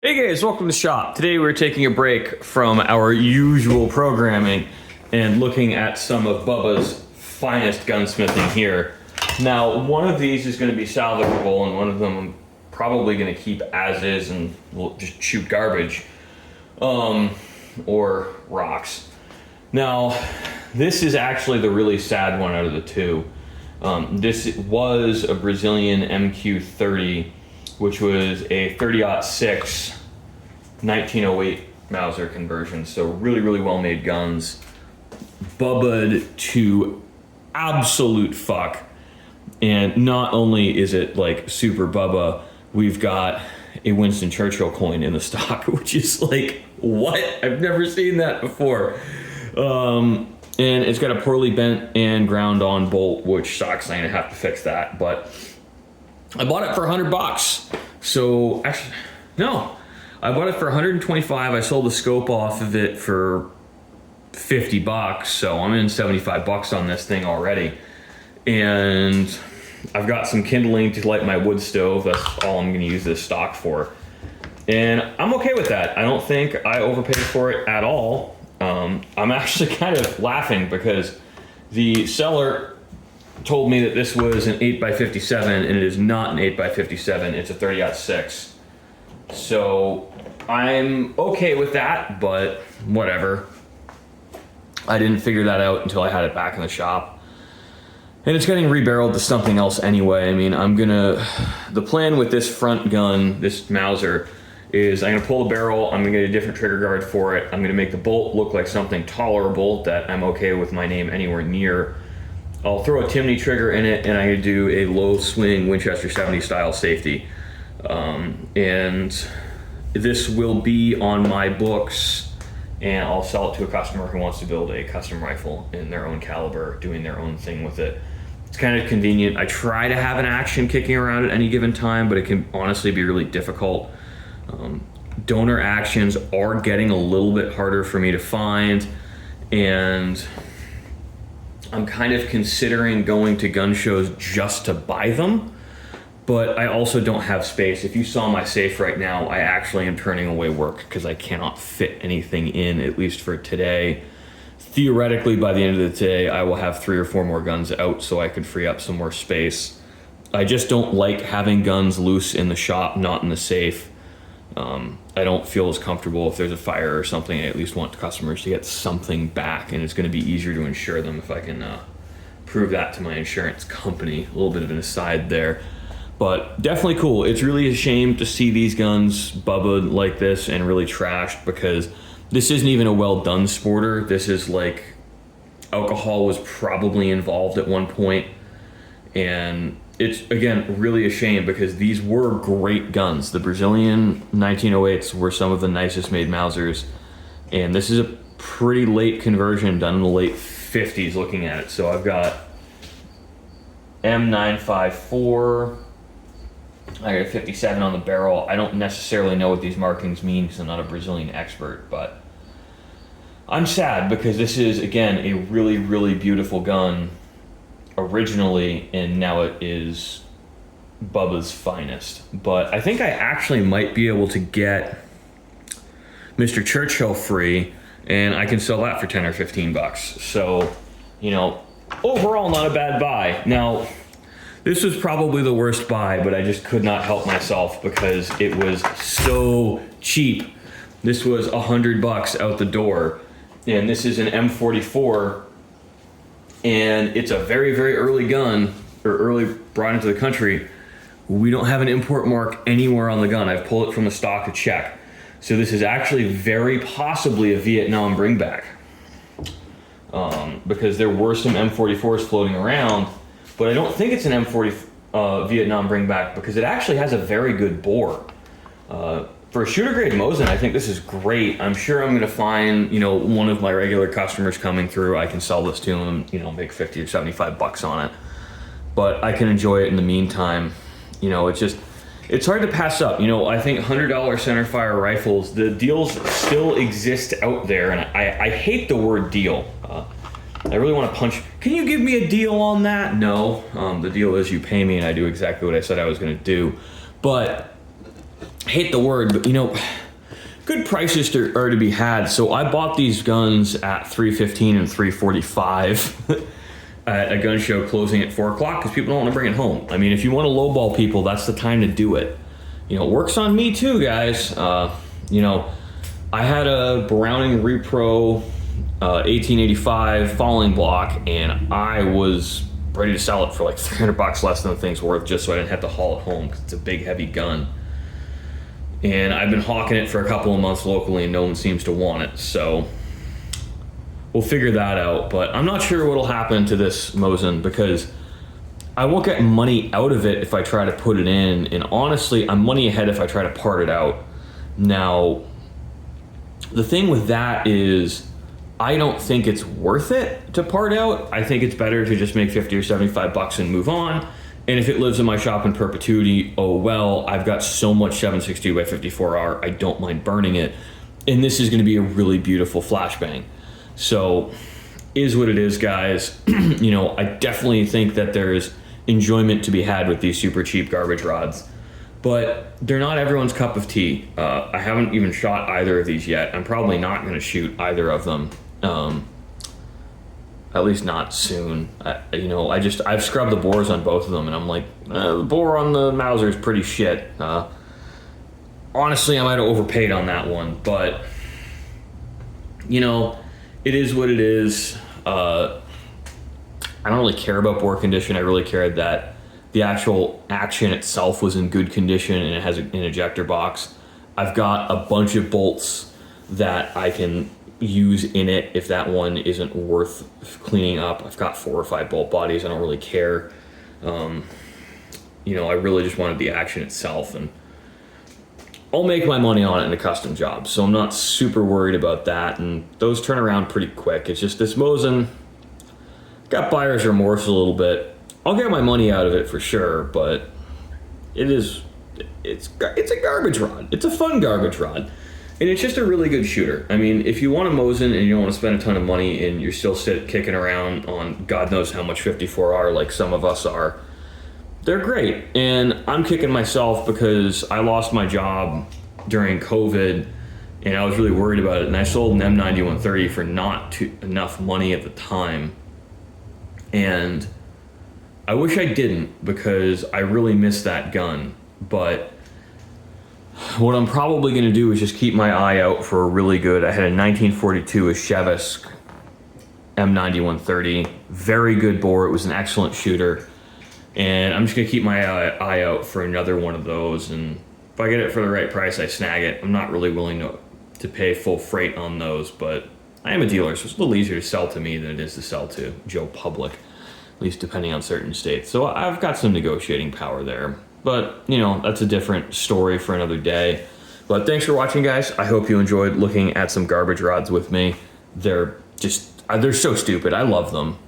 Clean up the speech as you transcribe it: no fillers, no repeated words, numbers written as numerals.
Hey guys, welcome to the shop. Today we're taking a break from our usual programming and looking at some of Bubba's finest gunsmithing here. Now, one of these is going to be salvageable and one of them I'm probably going to keep as is and we'll just shoot garbage or rocks. Now, this is actually the really sad one out of the two. This was a Brazilian MQ-30, which was a 30-06 1908 Mauser conversion. So really, really well-made guns. Bubba'd to absolute fuck. And not only is it like super Bubba, we've got a Winston Churchill coin in the stock, which is like, what? I've never seen that before. And it's got a poorly bent and ground on bolt, which sucks. I'm gonna have to fix that, but I bought it for $100. So actually, no, I bought it for 125. I sold the scope off of it for $50. So I'm in 75 bucks on this thing already. And I've got some kindling to light my wood stove. That's all I'm going to use this stock for. And I'm okay with that. I don't think I overpaid for it at all. I'm actually kind of laughing because the seller told me that this was an 8x57 and it is not an 8x57, it's a 30-06. So I'm okay with that, but whatever. I didn't figure that out until I had it back in the shop. And it's getting rebarreled to something else anyway. I mean, the plan with this front gun, this Mauser, is I'm gonna pull the barrel, I'm gonna get a different trigger guard for it, I'm gonna make the bolt look like something tolerable that I'm okay with my name anywhere near. I'll throw a Timney trigger in it and I'm gonna do a low swing Winchester 70 style safety. And this will be on my books and I'll sell it to a customer who wants to build a custom rifle in their own caliber, doing their own thing with it. It's kind of convenient. I try to have an action kicking around at any given time, but it can honestly be really difficult. Donor actions are getting a little bit harder for me to find, and I'm kind of considering going to gun shows just to buy them, but I also don't have space. If you saw my safe right now, I actually am turning away work because I cannot fit anything in, at least for today. Theoretically, by the end of the day, I will have 3 or 4 more guns out so I could free up some more space. I just don't like having guns loose in the shop, not in the safe. I don't feel as comfortable if there's a fire or something. I at least want customers to get something back, and it's going to be easier to insure them if I can prove that to my insurance company. A little bit of an aside there, but definitely cool. It's really a shame to see these guns Bubba like this and really trashed, because this isn't even a well done sporter. This is like alcohol was probably involved at one point, and it's, again, really a shame because these were great guns. The Brazilian 1908s were some of the nicest made Mausers, and this is a pretty late conversion done in the late 50s looking at it. So I've got M954, I got a 57 on the barrel. I don't necessarily know what these markings mean because I'm not a Brazilian expert, but I'm sad because this is, again, a really, really beautiful gun originally, and now it is Bubba's finest. But I think I actually might be able to get Mr. Churchill free, and I can sell that for 10 or 15 bucks. So, you know, overall not a bad buy. Now, this was probably the worst buy, but I just could not help myself because it was so cheap. This was $100 out the door, and this is an M44, and it's a very, very early gun, or early brought into the country. We don't have an import mark anywhere on the gun. I've pulled it from the stock to check. So this is actually very possibly a Vietnam bringback, because there were some M44s floating around, but I don't think it's an M40 Vietnam bringback because it actually has a very good bore. For a shooter grade mosin, I think this is great. I'm sure I'm going to find, you know, one of my regular customers coming through. I can sell this to them, you know, make 50 or 75 bucks on it. But I can enjoy it in the meantime. You know, it's hard to pass up. You know, I think $100 centerfire rifles, the deals still exist out there, and I hate the word deal. I really want to punch. Can you give me a deal on that? No. The deal is you pay me and I do exactly what I said I was going to do. But I hate the word, but you know, good prices are to be had. So I bought these guns at $315 and $345 at a gun show closing at 4 o'clock because people don't want to bring it home. I mean, if you want to lowball people, that's the time to do it. You know, it works on me too, guys. You know, I had a Browning Repro 1885 falling block, and I was ready to sell it for like $300 less than the thing's worth, just so I didn't have to haul it home because it's a big, heavy gun. And I've been hawking it for a couple of months locally, and no one seems to want it. So we'll figure that out. But I'm not sure what'll happen to this mosin because I won't get money out of it if I try to put it in. And honestly, I'm money ahead if I try to part it out. Now, the thing with that is I don't think it's worth it to part out. I think it's better to just make 50 or $75 and move on. And if it lives in my shop in perpetuity, oh well, I've got so much 7.62 by 54R, I don't mind burning it. And this is gonna be a really beautiful flashbang. So, is what it is, guys. You know, I definitely think that there's enjoyment to be had with these super cheap garbage rods, but they're not everyone's cup of tea. I haven't even shot either of these yet. I'm probably not gonna shoot either of them. At least not soon. You know, I've scrubbed the bores on both of them, and I'm like, the bore on the Mauser is pretty shit. Honestly, I might have overpaid on that one, but you know, it is what it is. I don't really care about bore condition. I really cared that the actual action itself was in good condition and it has an ejector box. I've got a bunch of bolts that I can use in it if that one isn't worth cleaning up. I've got 4 or 5 bolt bodies. I don't really care. You know, I really just wanted the action itself, and I'll make my money on it in a custom job, so I'm not super worried about that, and those turn around pretty quick. It's just this mosin got buyer's remorse a little bit. I'll get my money out of it for sure, but it's a garbage rod. It's a fun garbage rod. And it's just a really good shooter. I mean, if you want a mosin and you don't want to spend a ton of money and you're still kicking around on God knows how much 54R like some of us are, they're great. And I'm kicking myself because I lost my job during COVID and I was really worried about it. And I sold an M9130 for not enough money at the time. And I wish I didn't because I really miss that gun. But what I'm probably going to do is just keep my eye out for a really good, I had a 1942 Chevis M9130, very good bore. It was an excellent shooter. And I'm just going to keep my eye out for another one of those. And if I get it for the right price, I snag it. I'm not really willing to pay full freight on those, but I am a dealer, so it's a little easier to sell to me than it is to sell to Joe Public, at least depending on certain states. So I've got some negotiating power there. But, you know, that's a different story for another day. But thanks for watching, guys. I hope you enjoyed looking at some garbage rods with me. They're so stupid. I love them.